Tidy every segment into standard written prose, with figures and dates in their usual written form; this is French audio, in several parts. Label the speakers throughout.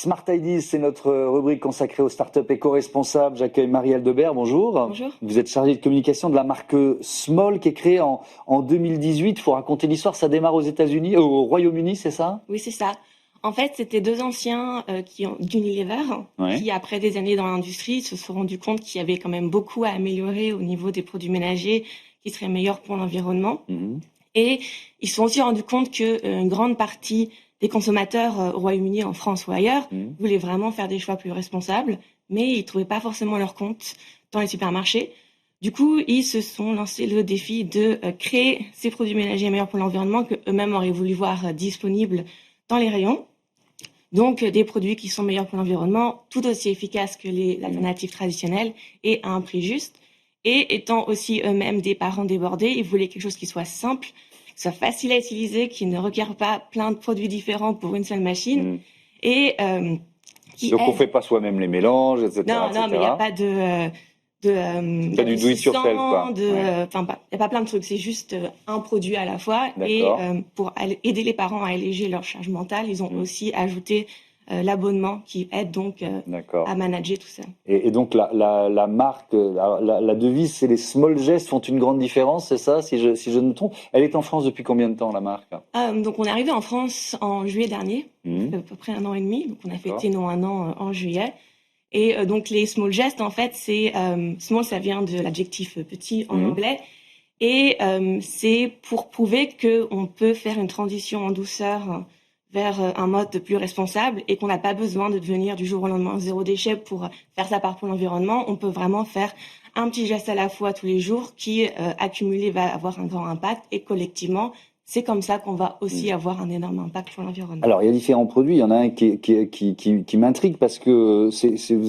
Speaker 1: Smart Ideas, c'est notre rubrique consacrée aux startups éco-responsables. J'accueille Marie Aldebert, bonjour.
Speaker 2: Bonjour.
Speaker 1: Vous êtes chargée de communication de la marque Small qui est créée en 2018. Il faut raconter l'histoire, ça démarre aux États-Unis, au Royaume-Uni, c'est ça?
Speaker 2: Oui, c'est ça. En fait, c'était deux anciens d'Unilever qui, après des années dans l'industrie, se sont rendus compte qu'il y avait quand même beaucoup à améliorer au niveau des produits ménagers qui seraient meilleurs pour l'environnement. Et ils se sont aussi rendus compte qu'une grande partie des consommateurs au Royaume-Uni, en France ou ailleurs, voulaient vraiment faire des choix plus responsables, mais ils ne trouvaient pas forcément leur compte dans les supermarchés. Du coup, ils se sont lancés le défi de créer ces produits ménagers meilleurs pour l'environnement qu'eux-mêmes auraient voulu voir disponibles dans les rayons. Donc, des produits qui sont meilleurs pour l'environnement, tout aussi efficaces que les alternatives traditionnelles et à un prix juste. Et étant aussi eux-mêmes des parents débordés, ils voulaient quelque chose qui soit simple, qui soit facile à utiliser, qui ne requiert pas plein de produits différents pour une seule machine. Et
Speaker 1: donc, on ne fait pas soi-même les mélanges, etc.
Speaker 2: Non, mais il n'y a pas
Speaker 1: pas du do it yourself, quoi.
Speaker 2: Il n'y a pas plein de trucs, c'est juste un produit à la fois. Et pour aider les parents à alléger leur charge mentale, ils ont aussi ajouté l'abonnement qui aide donc à manager tout ça.
Speaker 1: Et donc la marque, la devise, c'est les small gestes font une grande différence, c'est ça, si je ne me trompe. Elle est en France depuis combien de temps, la marque?
Speaker 2: Donc on est arrivé en France en juillet dernier, à peu près 1 an et demi. Donc on a fêté nos 1 an en juillet. Et donc les small gestes, en fait, c'est small, ça vient de l'adjectif petit en anglais, et c'est pour prouver que on peut faire une transition en douceur vers un mode plus responsable et qu'on n'a pas besoin de devenir du jour au lendemain zéro déchet pour faire sa part pour l'environnement. On peut vraiment faire un petit geste à la fois tous les jours qui, accumulé, va avoir un grand impact, et collectivement, c'est comme ça qu'on va aussi avoir un énorme impact sur l'environnement.
Speaker 1: Alors, il y a différents produits. Il y en a un qui m'intrigue parce que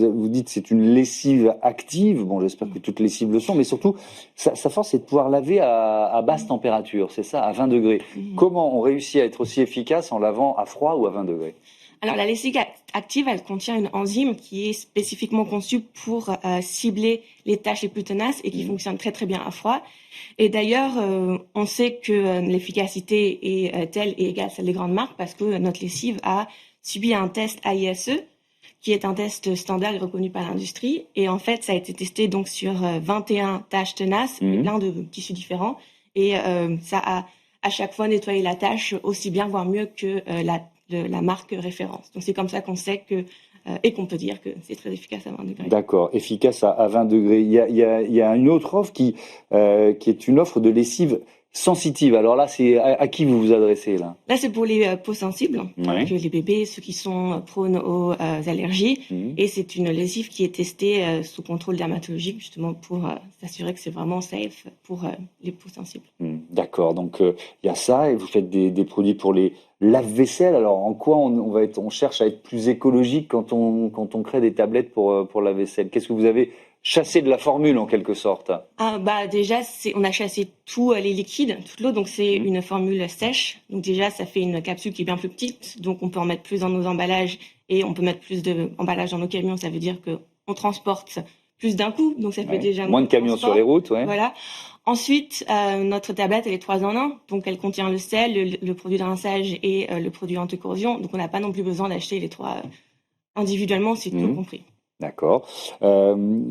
Speaker 1: vous dites c'est une lessive active. Bon, j'espère que toutes les lessives le sont, mais surtout, sa force, c'est de pouvoir laver à basse température, c'est ça, à 20 degrés. Comment on réussit à être aussi efficace en lavant à froid ou à 20 degrés?
Speaker 2: Alors, la lessive active, elle contient une enzyme qui est spécifiquement conçue pour cibler les tâches les plus tenaces et qui fonctionne très très bien à froid. Et d'ailleurs, on sait que l'efficacité est telle et égale à celle des grandes marques parce que notre lessive a subi un test AISE, qui est un test standard et reconnu par l'industrie. Et en fait, ça a été testé donc sur 21 tâches tenaces, plein de tissus différents. Et ça a à chaque fois nettoyé la tâche aussi bien, voire mieux que la marque référence. Donc c'est comme ça qu'on sait que et qu'on peut dire que c'est très efficace à 20 degrés.
Speaker 1: D'accord, efficace à 20 degrés. Il y a une autre offre qui est une offre de lessive sensitive. Alors là, c'est à qui vous vous adressez là?
Speaker 2: Là, c'est pour les peaux sensibles, donc les bébés, ceux qui sont prônes aux allergies. Et c'est une lessive qui est testée sous contrôle dermatologique, justement pour s'assurer que c'est vraiment safe pour les peaux sensibles.
Speaker 1: D'accord, donc il y a ça, et vous faites des produits pour les lave-vaisselle. Alors en quoi on cherche à être plus écologique quand on crée des tablettes pour la vaisselle? Qu'est-ce que vous avez chassé de la formule en quelque sorte?
Speaker 2: Déjà, on a chassé tous les liquides, toute l'eau, donc c'est une formule sèche. Donc déjà, ça fait une capsule qui est bien plus petite, donc on peut en mettre plus dans nos emballages et on peut mettre plus d'emballages dans nos camions. Ça veut dire qu'on transporte plus d'un coup, donc ça fait déjà
Speaker 1: moins de camions sur les routes.
Speaker 2: Voilà. Ensuite, notre tablette, elle est 3 en 1, donc elle contient le sel, le produit de rinçage et le produit anti-corrosion. Donc on n'a pas non plus besoin d'acheter les 3 individuellement, c'est tout compris.
Speaker 1: D'accord.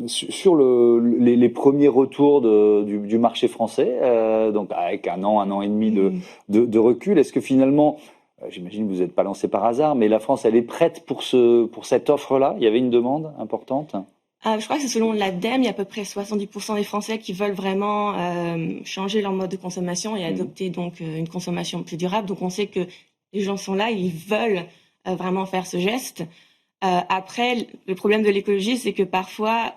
Speaker 1: Sur les premiers retours du marché français, donc avec 1 an et demi de recul, est-ce que finalement, j'imagine que vous n'êtes pas lancé par hasard, mais la France, elle est prête pour cette offre-là? Il y avait une demande importante?
Speaker 2: Je crois que c'est selon l'ADEME, il y a à peu près 70% des Français qui veulent vraiment changer leur mode de consommation et adopter donc une consommation plus durable. Donc on sait que les gens sont là, ils veulent vraiment faire ce geste. Après, le problème de l'écologie, c'est que parfois,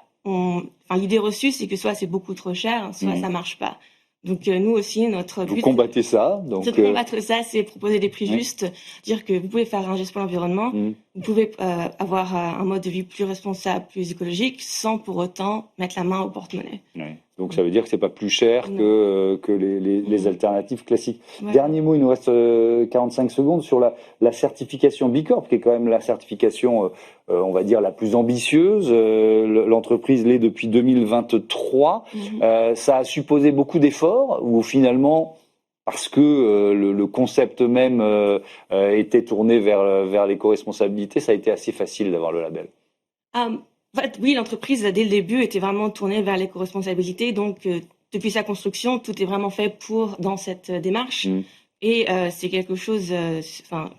Speaker 2: l'idée reçue, c'est que soit c'est beaucoup trop cher, soit ça marche pas. Donc nous aussi, notre but,
Speaker 1: vous combattez ça. Donc
Speaker 2: c'est de combattre ça, c'est proposer des prix justes, dire que vous pouvez faire un geste pour l'environnement, vous pouvez avoir un mode de vie plus responsable, plus écologique, sans pour autant mettre la main au porte-monnaie.
Speaker 1: Donc ça veut dire que c'est pas plus cher que les alternatives classiques. Dernier mot, il nous reste 45 secondes sur la certification B Corp, qui est quand même la certification, on va dire, la plus ambitieuse. L'entreprise l'est depuis 2023. Ça a supposé beaucoup d'efforts, ou finalement parce que le concept même était tourné vers l'éco-responsabilité, ça a été assez facile d'avoir le label.
Speaker 2: En fait, oui, l'entreprise, dès le début, était vraiment tournée vers l'éco-responsabilité. Donc, depuis sa construction, tout est vraiment fait dans cette démarche. Et c'est quelque chose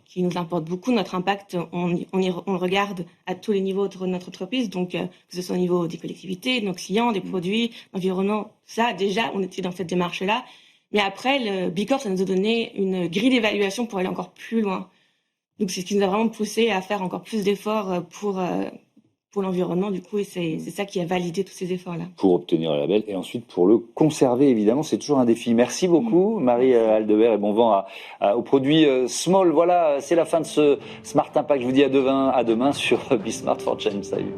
Speaker 2: qui nous importe beaucoup. Notre impact, on le regarde à tous les niveaux de notre entreprise. Donc, que ce soit au niveau des collectivités, de nos clients, des produits, l'environnement, ça, déjà, on était dans cette démarche-là. Mais après, le B Corp, ça nous a donné une grille d'évaluation pour aller encore plus loin. Donc, c'est ce qui nous a vraiment poussé à faire encore plus d'efforts pour l'environnement, du coup, et c'est ça qui a validé tous ces efforts-là.
Speaker 1: Pour obtenir le label et ensuite pour le conserver, évidemment, c'est toujours un défi. Merci beaucoup, Marie Aldebert, et bon vent aux produits Small. Voilà, c'est la fin de ce Smart Impact. Je vous dis à demain sur Be Smart for Change. Salut.